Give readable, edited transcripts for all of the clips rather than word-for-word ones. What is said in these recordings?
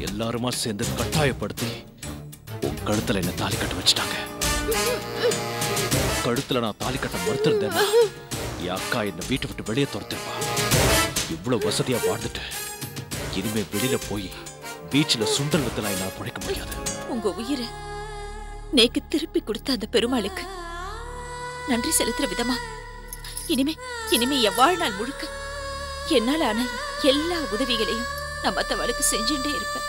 எல்லாருமா சேர்ந்து கட்டாயப்படுத்தி உன் கழுத்துல என்ன தாலி கட்ட வச்சுட்டாங்க. கழுத்துல நான் தாலி கட்ட மறுத்திருந்தேன்னா என் அக்கா என்ன வீட்டை விட்டு வெளியே துரத்திருப்பா. இவ்வளவு வசதியா வாழ்ந்துட்டு இனிமே வெளியில போய் பீச்சில் சுண்டல் வித்தலாம் என்னால் பிழைக்க முடியாது. உங்க உயிரை நேக்கு திருப்பி கொடுத்த அந்த பெருமாளுக்கு நன்றி செலுத்துற விதமா இனிமே என் வாழ்நாள் முழுக்க என்னால ஆன எல்லா உதவிகளையும் நான் மத்தவளுக்கு செஞ்சுட்டே இருப்பேன்.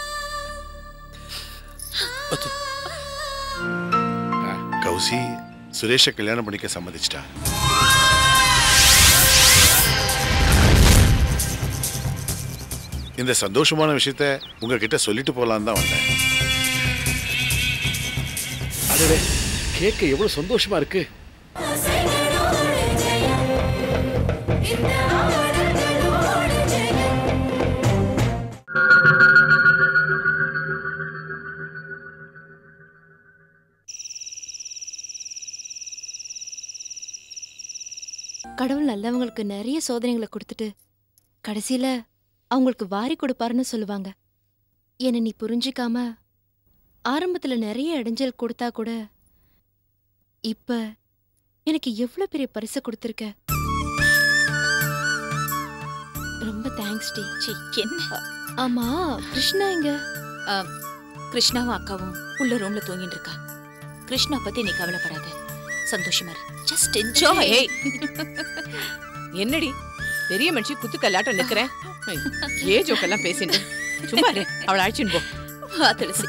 கௌசி சுரேஷை கல்யாணம் பண்ணிக்க சம்மதிச்சிட்டா. இந்த சந்தோஷமான விஷயத்த உங்ககிட்ட சொல்லிட்டு போலாம் தான் வந்தேன். அதுவே கேட்க எவ்வளவு சந்தோஷமா இருக்கு. கடவுள் நல்லவங்களுக்கு நிறைய சோதனைகளை கொடுத்துட்டு கடைசியில அவங்களுக்கு வாரி கொடுப்பாருன்னு சொல்லுவாங்க. என்ன நீ புரிஞ்சிக்காம ஆரம்பத்துல நிறைய இடைஞ்சல் கொடுத்தா கூட இப்ப எனக்கு எவ்வளவு பெரிய பரிசு கொடுத்திருக்க. ரொம்ப தேங்க்ஸ் டி. என்ன? ஆமா, கிருஷ்ணா எங்க? கிருஷ்ணாவும் அக்காவும் உள்ள ரூம்ல தூங்கிட்டு இருக்கா. கிருஷ்ணா பத்தி நீ கவலைப்படாத, சந்தோஷமா இரு. Just enjoy. என்னடி பெரிய மனுஷி குத்து கல்லாட்டம் நிக்கிறேன். ஏ ஜோக்கெல்லாம் பேசிட்டு சும்மா அவளை அழைச்சின்னு போ. வா துளசி.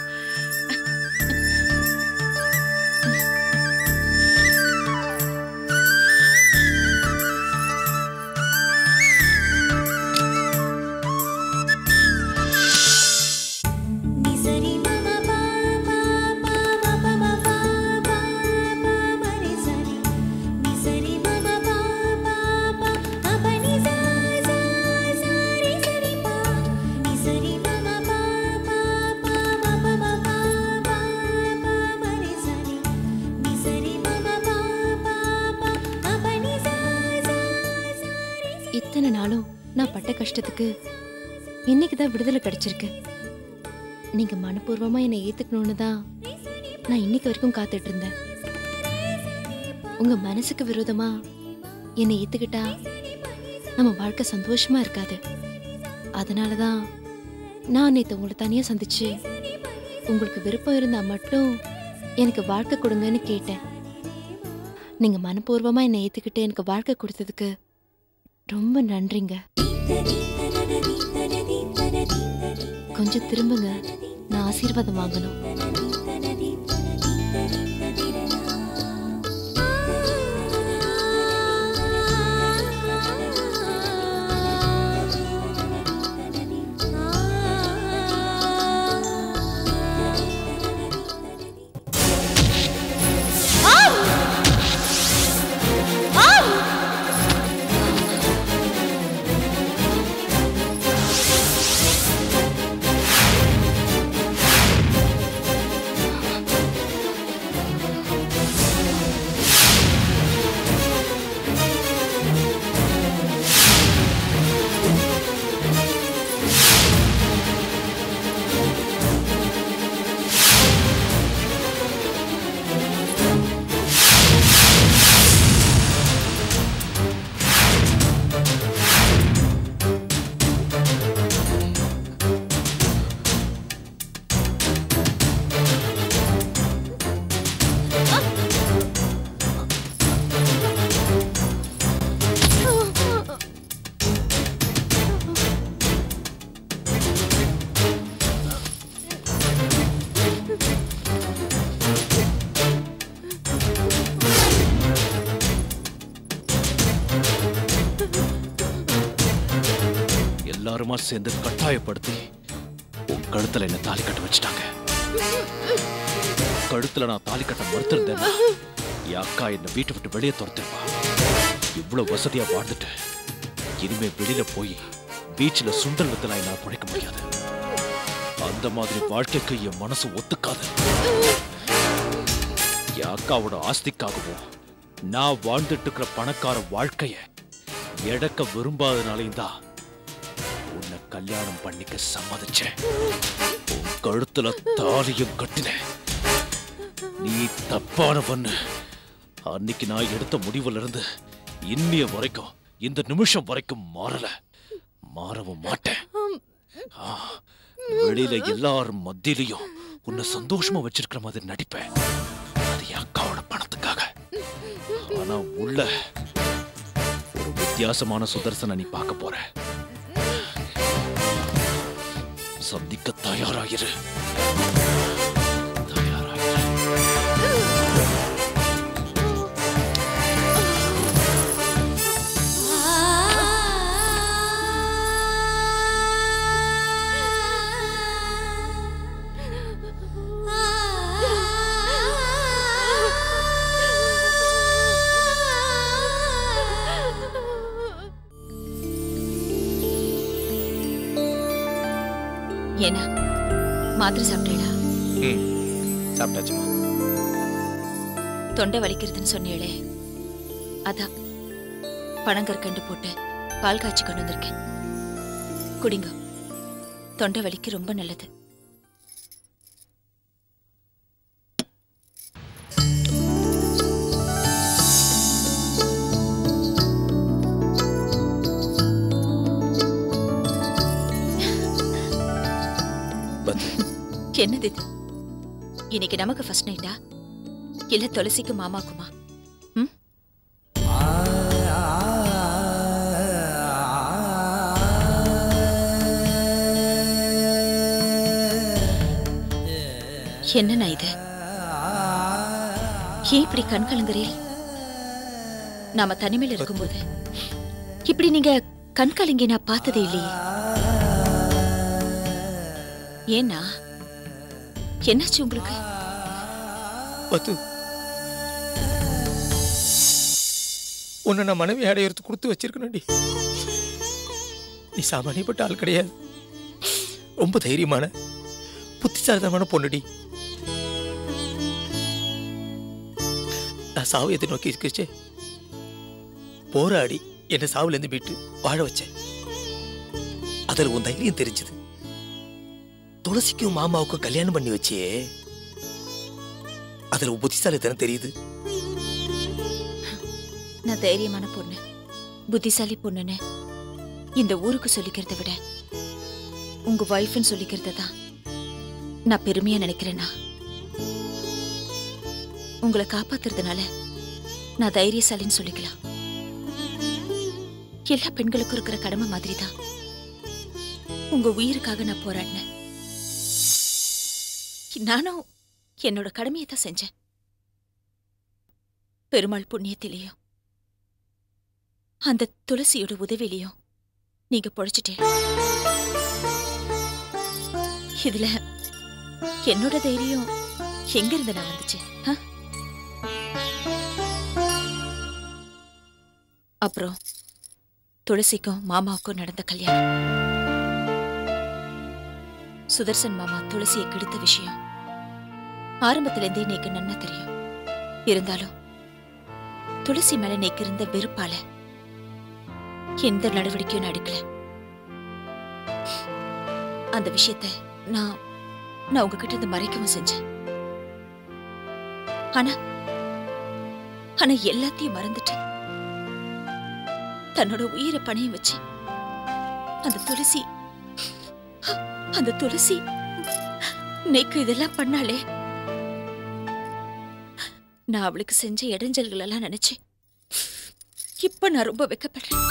இத்தனை நாளும் நான் பட்ட கஷ்டத்துக்கு இன்னைக்குதான் விடுதலை கிடைச்சிருக்கு. நீங்க மனப்பூர்வமா என்னை ஏத்துக்கணும்னு தான் நான் இன்னைக்கு வரைக்கும் காத்துட்டு இருந்தேன். உங்க மனசுக்கு விரோதமா என்னை ஏத்துக்கிட்டா நம்ம வாழ்க்கை சந்தோஷமா இருக்காது. அதனாலதான் நான் நேத்து உங்களை தனியா சந்திச்சு உங்களுக்கு விருப்பம் இருந்தா மட்டும் எனக்கு வாழ்க்கை கொடுங்கன்னு கேட்டேன். நீங்க மனப்பூர்வமா என்னை ஏத்துக்கிட்டு எனக்கு வாழ்க்கை கொடுத்ததுக்கு ரொம்ப நன்றிங்க. கொஞ்சம் திரும்புங்க, நான் ஆசீர்வாதம் வாங்கணும். எல்லாருமா சேர்ந்து கட்டாயப்படுத்தி உன் கழுத்துல என்ன தாலி கட்ட வச்சுட்டாங்க. கழுத்துல நான் தாலி கட்ட மறுத்திருந்தேன்னா என் அக்கா என்ன வீட்டை விட்டு வெளியே துரத்திருப்பா. இவ்வளவு வசதியா வாழ்ந்துட்டு இனிமே வெளியில போய் பீச்சில் சுண்டல் வித்தலாம் என்னால் பிழைக்க முடியாது. அந்த மாதிரி வாழ்க்கைக்கு என் மனசு ஒத்துக்காது. என் அக்காவோட ஆஸ்திக்காகவும் நான் வாழ்ந்துட்டு இருக்கிற பணக்கார வாழ்க்கைய எடக்க விரும்பாதனாலையும் தான் உன்னை கல்யாணம் பண்ணிக்க சம்மதிச்சேன். கழுத்துல தாலியும் கட்டின. நீ தப்பானவன்னு அன்னைக்கு நான் எடுத்த முடிவுல இருந்து இன்னிய வரைக்கும் இந்த நிமிஷம் வரைக்கும் மாறவும் மாட்டேன். வெளியில எல்லாரும் மத்தியிலையும் உன்னை சந்தோஷமா வச்சிருக்கிற மாதிரி நடிப்பேன். அது என் அக்காவோட பணத்துக்காக. ஆனா உள்ள ஒரு வித்தியாசமான சுதர்சனை நீ பார்க்க போற. சந்திக்க தயாராயிரு. ஏன்னா மாத்திரை சாப்பிட்டேடா? சாப்பிட்டாச்சுமா. தொண்டை வலிக்கிறதுன்னு சொன்னீங்களே, அதான் பனங்கற்கண்டு போட்டு பால் காய்ச்சி கொண்டு வந்திருக்கேன். குடிங்க, தொண்டை வலிக்கு ரொம்ப நல்லது. என்னது இது? இன்னைக்கு நமக்கு ஃபர்ஸ்ட் நைட்டா இல்ல துளசிக்கு மாமாக்குமா? என்னண்ணா இது? ஏன் இப்படி கண் கலங்குறீல்? நாம தனிமையில் இருக்கும்போது இப்படி நீங்க கண் கலங்கி நான் பார்த்ததே இல்லையே. ஏன்னா என்னாச்சு உங்களுக்கு? உன்னை நான் மனைவி அடையறது கொடுத்து வச்சிருக்கணும்டி. நீ சாமானியப்பட்ட ஆள் கிடையாது. ரொம்ப தைரியமான புத்திசாலித்தனமான பொண்ணுடி. நான் சாவியத்தை நோக்கி இருக்கிச்சே போராடி என்னை சாவுல இருந்து மீட்டு வாழ வச்சேன். அதில் உன் தைரியம் தெரிஞ்சது. துளசிக்கும் மாமாவுக்கும் கல்யாணம் பண்ணி வச்சே, அதுல புத்திசாலித்தனம் தெரியுது. நான் தைரியமான பொண்ணு, புத்திசாலி பொண்ணுன்னு இந்த ஊருக்கு சொல்லிக்கிறத விட உங்க வைஃப்னு சொல்லிக்கிறத தான் நான் பெருமையா நினைக்கிறேன்னா. உங்களை காப்பாத்துறதுனால நான் தைரியசாலின்னு சொல்லிக்கலாம். எல்லா பெண்களுக்கும் இருக்கிற கடமை மாதிரி தான் உங்க உயிருக்காக நான் போராடினேன். நானும் என்னோட கடமையை தான் செஞ்சேன். பெருமாள் புண்ணியத்திலையும் அந்த துளசியோட உதவியிலையும் நீங்க பொழைச்சிட்டேன். இதுல என்னோட தைரியம் எங்க இருந்து நான் வந்துச்சு? அப்புறம் துளசிக்கும் மாமாவுக்கும் நடந்த கல்யாணம். சுதர்சன் மாமா துளசியை கெடுத்த விஷயம் ஆரம்பத்திலிருந்தே நேக்கு நன்னா தெரியும். இருந்தாலும் துளசி மேல நேக்கு இருந்த வெறுப்பால எந்த நடவடிக்கையும் எடுக்கல. அந்த விஷயத்தை நான் உங்ககிட்ட இருந்து மறைக்கவும் செஞ்சேன். ஆனா எல்லாத்தையும் மறந்துட்டேன். தன்னோட உயிரை பணையம் வச்சு அந்த துளசி நேக்கு இதெல்லாம் பண்ணாலே, நான் அவளுக்கு செஞ்ச இடைஞ்சல்கள் எல்லாம் நினைச்சு இப்ப நான் ரொம்ப வெக்கப்படுறேன்.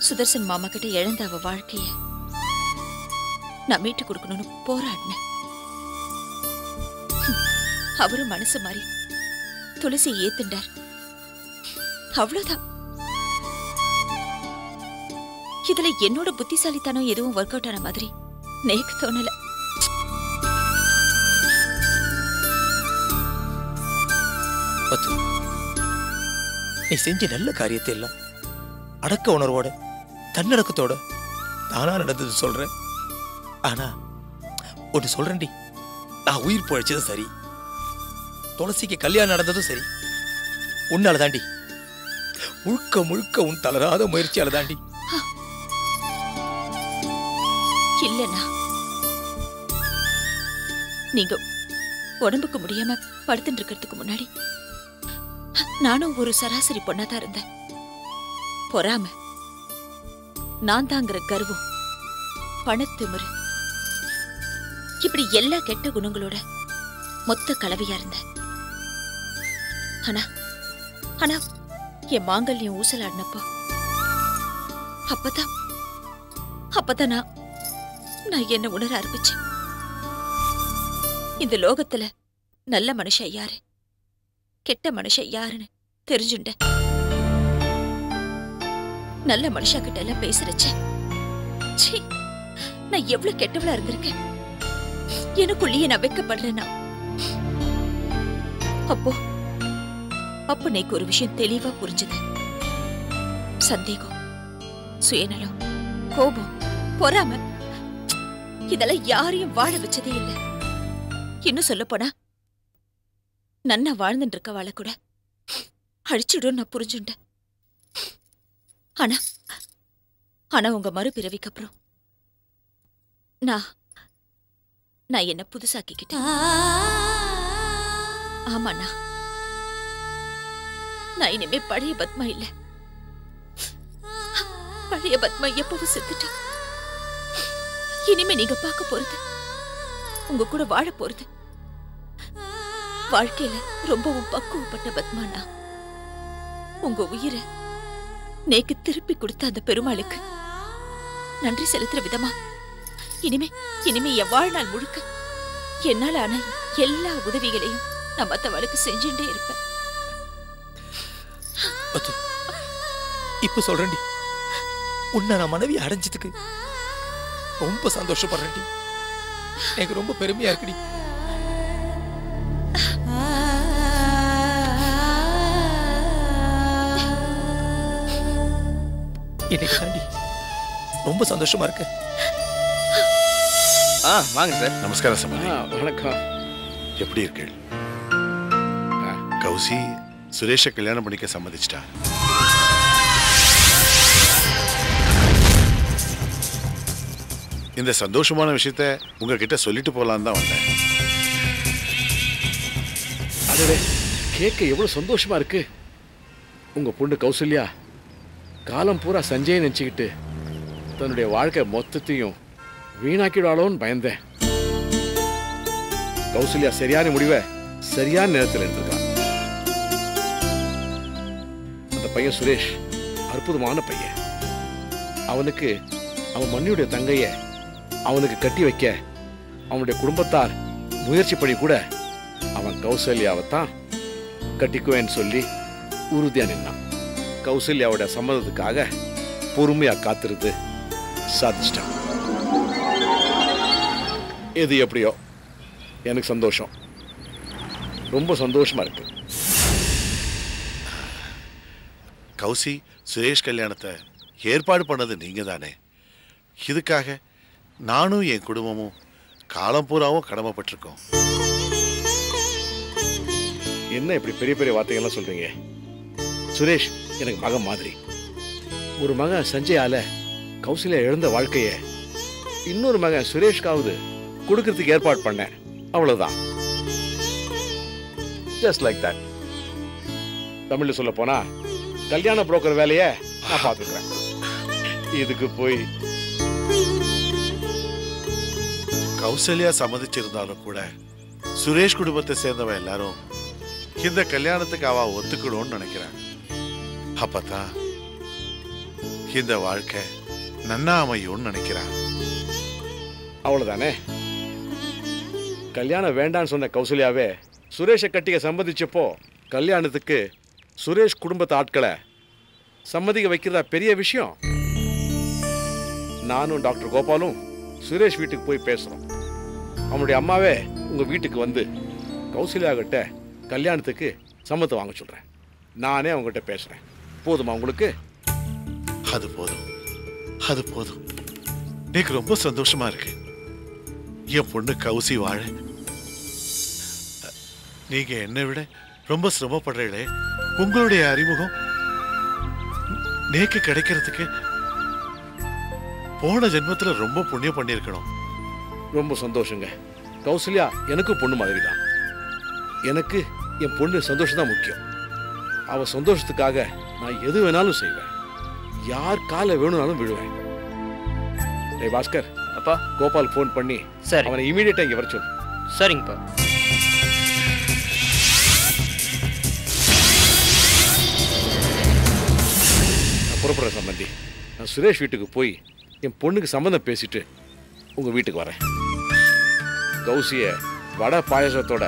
சுதர்சன் மாமா கிட்ட இழந்த அவ வாழ்க்கைய நான் மீட்டு கொடுக்கணும்னு போராடினேன். அவரும் மனசு மாறி துளசி ஏத்துண்டார். அவ்வளவுதான். இதுல என்னோட புத்திசாலித்தனம் எதுவும் ஒர்க் அவுட் ஆன மாதிரி நேக்கு தோணல. நீ செஞ்ச நல்ல காரியத்தை எல்லாம் அடக்க உணர்வோட தன்னடக்கத்தோட தானா நடந்தது சொல்றேன். ஆனா ஒன்று சொல்றேன்டி, நான் உயிர் பொழைச்சதும் சரி, துளசிக்கு கல்யாணம் நடந்ததும் சரி, உன்னால தாண்டி. முழுக்க முழுக்க உன் தளராத முயற்சியால தாண்டி. இல்லனா நீங்க உடம்புக்கு முடியாம படுத்துட்டு இருக்கிறதுக்கு முன்னாடி நானும் ஒரு சராசரி பொண்ணாதான் இருந்தேன். பொறாம, நான் தாங்கிற கர்வம், பணத்திமிரு, இப்படி எல்லா கெட்ட குணங்களோட மொத்த கலவையா இருந்தேன். ஆனா ஆனா என் மாங்கல்யம் ஊசலாடினப்போ அப்பதான் நான் என்ன உணர ஆரம்பிச்சேன். இந்த லோகத்துல நல்ல மனுஷன் யாரு, கெட்ட மனுஷன் யாருன்னு தெரிஞ்சுட்டேன். நல்ல மனுஷா கிட்ட எல்லாம் பேசுறச்ச நான் எவ்வளவு கெட்டவளா இருந்திருக்கேன். எனக்குள்ளேயே நான் வெக்கப்படுறேன்னா அப்போ எனக்கு ஒரு விஷயம் தெளிவா புரிஞ்சது. சந்தேகம், சுயநலம், கோபம், பொறாம இதெல்லாம் யாரையும் வாழ வச்சதே இல்லை. இன்னும் சொல்ல போனா நன்னா வாழ்ந்துட்டு இருக்கவாள கூட அழிச்சிடும் நான் புரிஞ்சுட்டேன். ஆனா உங்க மறுபிறவிக்கு அப்புறம் நான் என்ன புதுசாக்கிக்கிட்டேன். ஆமாண்ணா, நான் இனிமே பழைய பத்மா இல்ல. பழைய பத்மா எப்பவும் செத்துட்டா. இனிமே நீங்க பார்க்க போறது, உங்க கூட வாழ போறது வாழ்க்கையில ரொம்பவும் பக்குவப்பட்ட பத்மானா. உங்க உயிரை நேக்கு திருப்பி கொடுத்த அந்த பெருமாளுக்கு நன்றி செலுத்துற விதமா இனிமே என் வாழ்நாள் முழுக்க என்னால ஆன எல்லா உதவிகளையும் நான் மத்தவளுக்கு செஞ்சுட்டே இருப்பேன். இப்ப சொல்றேன்டி, உன்னை நான் மனைவி அடைஞ்சதுக்கு ரொம்ப சந்தோஷப்படுறேன்டி. எனக்கு ரொம்ப பெருமையா இருக்குடி. எனக்கு தாண்டி ரொம்ப சந்தோஷமா இருக்கு. வாங்க சார். நமஸ்காரம் சம்பந்தி. வணக்கம். எப்படி இருக்கீள்? கௌசி சுரேஷை கல்யாணம் பண்ணிக்க சம்மதிச்சிட்டா. இந்த சந்தோஷமான விஷயத்த உங்ககிட்ட சொல்லிட்டு போலான்னு தான் வந்தேன். அடடே, கேட்க எவ்வளவு சந்தோஷமா இருக்கு. உங்க பொண்ணு கௌசல்யா காலம் பூரா சஞ்சய் நினைச்சுக்கிட்டு தன்னுடைய வாழ்க்கை மொத்தத்தையும் வீணாக்கிடாளோன்னு பயந்தேன். கௌசல்யா சரியான முடிவை சரியான நேரத்தில் எடுத்துருக்கான். அந்த பையன் சுரேஷ் அற்புதமான பையன். அவனுக்கு அவன் மண்ணியுடைய தங்கைய அவனுக்கு கட்டி வைக்க அவனுடைய குடும்பத்தார் முயற்சி பண்ணி கூட அவன் கௌசல்யாவைத்தான் கட்டிக்குவேன்னு சொல்லி உறுதியா நின்னான். கௌசல்யாவோட சம்மதத்துக்காக பொறுமையா காத்திருந்து சாதிச்சிட்டான். எது எப்படியோ எனக்கு சந்தோஷம், ரொம்ப சந்தோஷமா இருக்கு. கௌசி சுரேஷ் கல்யாணத்தை ஏற்பாடு பண்ணது நீங்க தானே? இதுக்காக நானும் என் குடும்பமும் காலம் பூராவும் கடமைப்பட்டிருக்கோம். என்ன இப்படி பெரிய பெரிய வார்த்தைகள்லாம் சொல்றீங்க? சுரேஷ் எனக்கு மகன் மாதிரி. ஒரு மகன் சஞ்சயால கௌசல்யா இழந்த வாழ்க்கைய இன்னொரு மகன் சுரேஷ்காவது கொடுக்கறதுக்கு ஏற்பாடு பண்ணேன், அவ்வளவுதான். Just like that. தமிழ்ல சொல்ல போனா கல்யாண புரோக்கர் வேலைய நான் பார்த்துக்கிறேன். இதுக்கு போய் கௌசல்யா சம்மதிச்சிருந்தாலும் கூட சுரேஷ் குடும்பத்தை சேர்ந்தவன் எல்லாரும் இந்த கல்யாணத்துக்கு அவ ஒத்துக்கணும்னு நினைக்கிறேன். அப்பதான் இந்த வாழ்க்கை நன்னா அமையும்னு நினைக்கிறான். அவ்வளவுதானே. கல்யாணம் வேண்டான்னு சொன்ன கௌசல்யாவே சுரேஷை கட்டிக்க சம்மதிச்சப்போ கல்யாணத்துக்கு சுரேஷ் குடும்பத்து ஆட்களை சம்மதிக்க வைக்கிறதா பெரிய விஷயம். நானும் டாக்டர் கோபாலும் சுரேஷ் வீட்டுக்கு போய் பேசுறோம். அவனுடைய அம்மாவே உங்க வீட்டுக்கு வந்து கௌசல்யா கிட்ட கல்யாணத்துக்கு சம்மதம் வாங்க சொல்றேன். நானே அவங்ககிட்ட பேசுறேன். போதுமா உங்களுக்கு? அது போதும், அது போதும். எனக்கு ரொம்ப சந்தோஷமா இருக்கு. என் பொண்ணு கௌசி வாழ நீங்க என்னை விட ரொம்ப சிரமப்படுறீங்களே. உங்களுடைய அறிமுகம் நேக்கு கிடைக்கிறதுக்கு போன ஜென்மத்துல ரொம்ப புண்ணியம் பண்ணியிருக்கணும். ரொம்ப சந்தோஷங்க. கௌசல்யா எனக்கும் பொண்ணு மாதிரி தான். எனக்கு என் பொண்ணு சந்தோஷம் தான் முக்கியம். அவ சந்தோஷத்துக்காக நான் எது வேணாலும் செய்வேன். யார் காலை வேணும்னாலும் விழுவேன். டேய் பாஸ்கர், அப்பா கோபால் ஃபோன் பண்ணி சரி. அவனை இமீடியட்டா இங்க வர சொல்லு. சரிங்கப்பா. புறப்படுற சம்பந்தி, நான் சுரேஷ் வீட்டுக்கு போய் என் பொண்ணுக்கு சம்மந்தம் பேசிட்டு உங்க வீட்டுக்கு வரேன். கௌசிய வடை பாயசத்தோட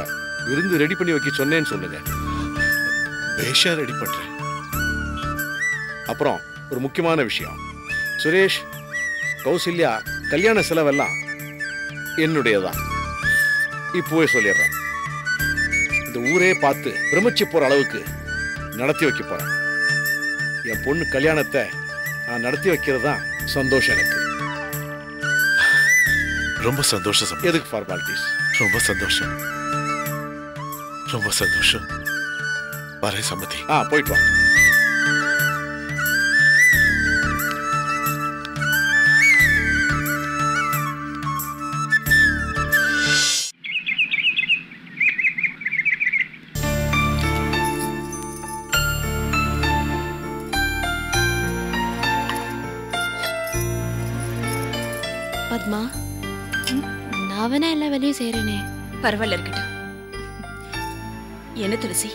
விருந்து ரெடி பண்ணி வைக்க சொன்னேன்னு சொல்லுங்க. பேஷா ரெடி பண்றேன். அப்புறம் ஒரு முக்கியமான விஷயம், சுரேஷ் கௌசல்யா கல்யாண செலவெல்லாம் என்னுடையதான். இப்போவே சொல்லிடுறேன். இந்த ஊரே பார்த்து பிரமிச்சு போற அளவுக்கு நடத்தி வைக்க போறேன். என் பொண்ணு கல்யாணத்தை நான் நடத்தி வைக்கிறது தான் சந்தோஷம் எனக்கு. ரொம்ப சந்தோஷம். எதுக்கு ஃபார்மாலிட்டிஸ்? ரொம்ப சந்தோஷம், ரொம்ப சந்தோஷம். வரேன் சம்மதி. போயிட்டு வா. பத்மா, நான் வேணா எல்லா வேலையும் செய்யறேனே. பரவாயில்ல, இருக்கட்டும். என்ன துளசி,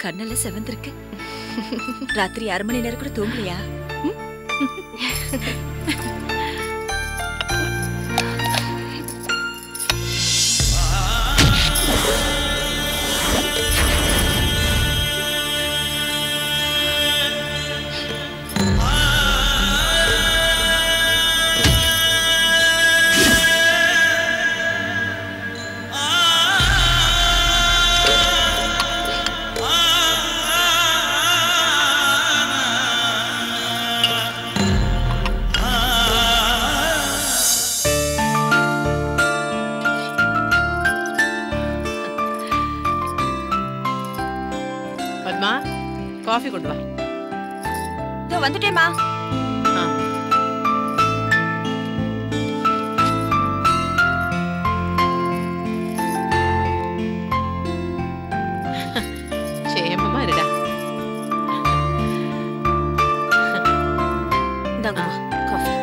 கண்ணெல்லாம் செவந்திருக்கு. ராத்திரி 6 மணி நேரம் கூட தூங்கலையா? பத்மா, காஃபி கொண்டு வா. இதோ வந்துட்டேமா. சேமமா இருடா. இந்தாங்கம்மா காஃபி.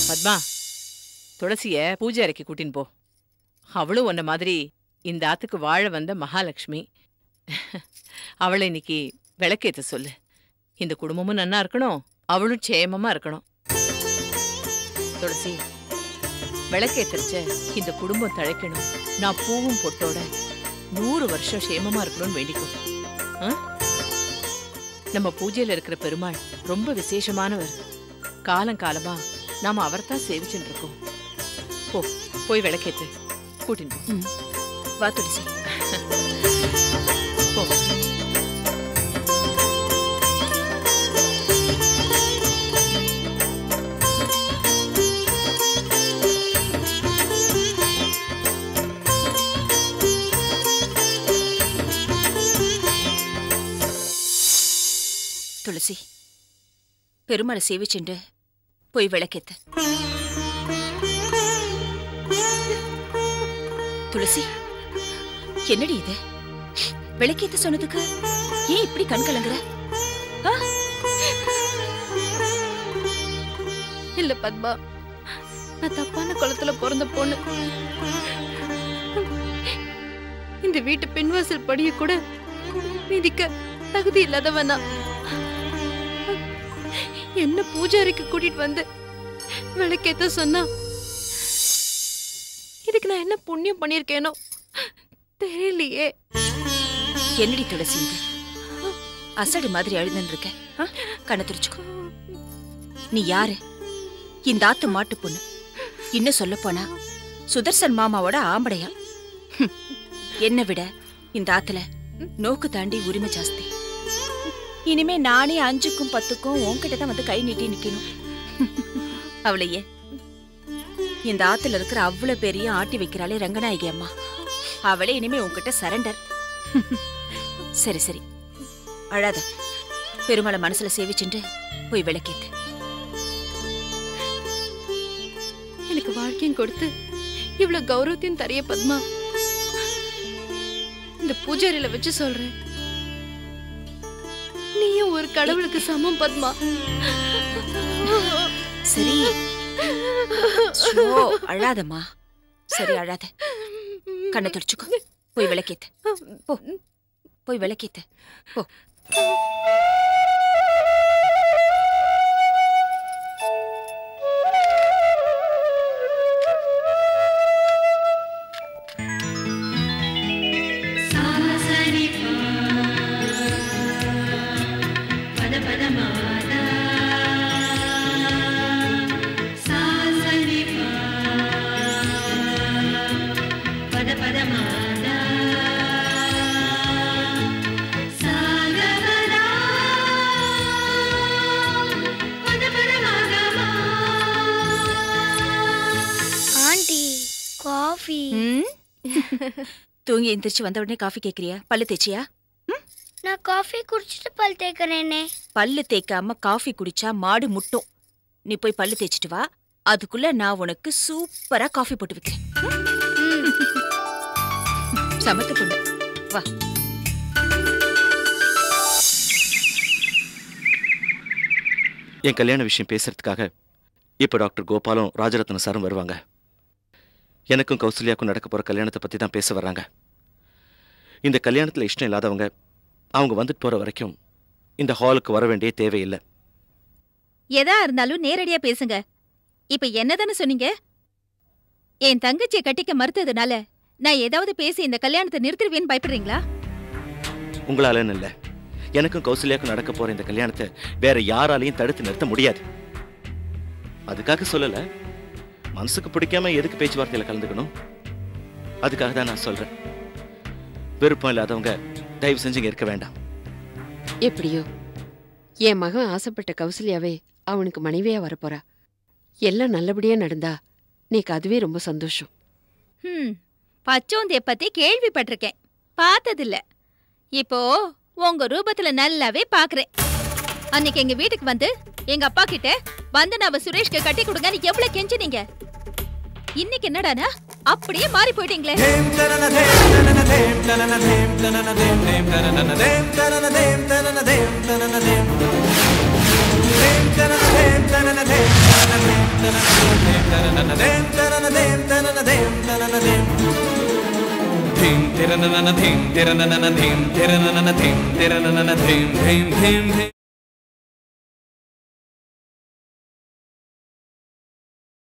பத்மா, துளசிய பூஜை அறைக்கு கூட்டின்னு போ. அவளும் உன்ன மாதிரி இந்த ஆத்துக்கு வாழ வந்த மகாலட்சுமி. அவளை இன்னைக்கு விளக்கேத்த சொல்லு. இந்த குடும்பமும் நன்னா இருக்கணும், அவளும் சேமமா இருக்கணும். துளசி, விளக்கேத்தரிச்ச இந்த குடும்பம் தழைக்கணும். நான் பூவும் பொட்டோட 100 வருஷம் சேமமா இருக்கணும்னு வேண்டிக்கும். நம்ம பூஜையில இருக்கிற பெருமாள் ரொம்ப விசேஷமானவர். காலங்காலமா நாம அவர்தான் சேவிச்சுட்டு இருக்கோம். போய் விளக்கேத்து. கூட்டின்னு வா துளசி. போ. துளசி, பெருமாளை சேவிச்சுண்டு போய் விளக்கேத்து. துளசி, என்னடி இது? விளக்கேத்து சொன்னதுக்கு ஏன் இப்படி கண் கலங்குற? இல்ல பத்மா, நான் தப்பான குளத்துல பிறந்த பொண்ணு. இந்த வீட்டு பின்வாசல் படிய கூட மிதிக்க தகுதி இல்லாதவனா. என்ன பூஜாரிக்கு கூட்டிட்டு வந்து விளக்கேத்த சொன்னா இதுக்கு நான் என்ன புண்ணியம் பண்ணிருக்கேனோ தெரியலையே. என்னடி துளசி இது? அசடு மாதிரி அழுதுன்னு இருக்க. கண்ணை துரிச்சுக்கோ. நீ யாரு? இந்த ஆத்து மாட்டு பொண்ணு. இன்னும் சொல்ல போனா சுதர்சன் மாமாவோட ஆம்படையா. என்ன விட இந்த ஆத்துல நோக்கு தாண்டி உரிமை ஜாஸ்தி. இனிமே நானே 5க்கும் 10க்கும் உன்கிட்ட தான் வந்து கை நீட்டி நிக்கணும். அவளையே இந்த ஆத்துல இருக்கிற அவ்வளவு பேரையும் ஆட்டி வைக்கிறாளே ரங்கநாயகி அம்மா, அவளே இனிமே உன்கிட்ட சரண்டர். சரி சரி, அழாத. பெருமாளை மனசுல சேவிச்சுண்டு போய் விளக்கேத்து. எனக்கு வாழ்க்கையும் கொடுத்து இவ்வளவு கௌரவத்தையும் தரிய பத்மா. இந்த பூஜாரியில வச்சு சொல்றேன், நீயும் ஒரு கடவுளுக்கு சமம் பத்மா. சரி, அழாதம்மா. சரி, அழாத. கண்ணை தொடச்சுக்கோ. போய் விளக்கேத்து. போ, போய் விளக்கேத்து. போ. தூங்கி எந்திரிச்சு வந்த உடனே காஃபி கேக்குறியா? பல்லு தேய்ச்சியா? நான் காஃபி குடிச்சிட்டு பல் தேய்க்கிறேனே. பல்லு தேய்க்காம காஃபி குடிச்சா மாடு முட்டும். நீ போய் பல்லு தேய்ச்சிட்டு வா. அதுக்குள்ள நான் உனக்கு சூப்பரா காஃபி போட்டு வைக்கிறேன். சமத்து பொண்ணு, வா. என் கல்யாண விஷயம் பேசுறதுக்காக இப்ப டாக்டர் கோபாலும் ராஜரத்ன சாரும் வருவாங்க. எனக்கும் கௌசல்யாக்கும் நடக்க போற கல்யாணத்தை பத்தி தான் பேச வர்றாங்க. இந்த கல்யாணத்துல இஷ்டம் இல்லாதவங்க அவங்க வந்துட்டு போற வரைக்கும் இந்த ஹாலுக்கு வர வேண்டிய தேவையில்லை. எதா இருந்தாலும் நேரடியா பேசுங்க. இப்ப என்னதானே சொன்னீங்க? என் தங்கச்சியை கட்டிக்க மறுத்ததுனால நான் ஏதாவது பேசி இந்த கல்யாணத்தை நிறுத்திடுவேன்னு பயப்படுறீங்களா? உங்களாலன்னு இல்ல, எனக்கும் கௌசல்யாக்கும் நடக்க போற இந்த கல்யாணத்தை வேற யாராலையும் தடுத்து நிறுத்த முடியாது. அதுக்காக சொல்லல, மனசுக்கு பிடிக்காம எதுக்கு பேச்சுவார்த்தையில கலந்துக்கணும்? அதுக்காக தான் நான் சொல்றேன். விருப்பம் இல்லாதவங்க தயவு செஞ்சு இங்க இருக்க வேண்டாம். எப்படியோ என் மகன் ஆசைப்பட்ட கௌசல்யாவே அவனுக்கு மனைவியா வரப்போறா. எல்லாம் நல்லபடியா நடந்தா நீக்கு அதுவே ரொம்ப சந்தோஷம். பச்சோந்திய பத்தி கேள்விப்பட்டிருக்கேன், பார்த்ததில்ல. இப்போ உங்க ரூபத்துல நல்லாவே பாக்குறேன். அன்னைக்கு எங்க வீட்டுக்கு வந்து எங்க அப்பா கிட்ட வந்தனாவ சுரேஷ்க்கு கட்டி கொடுங்கன்னு எவ்வளவு கெஞ்சினீங்க. இன்னைக்கு என்னடானா அப்படியே மாறி போயிட்டீங்களே. Dhim,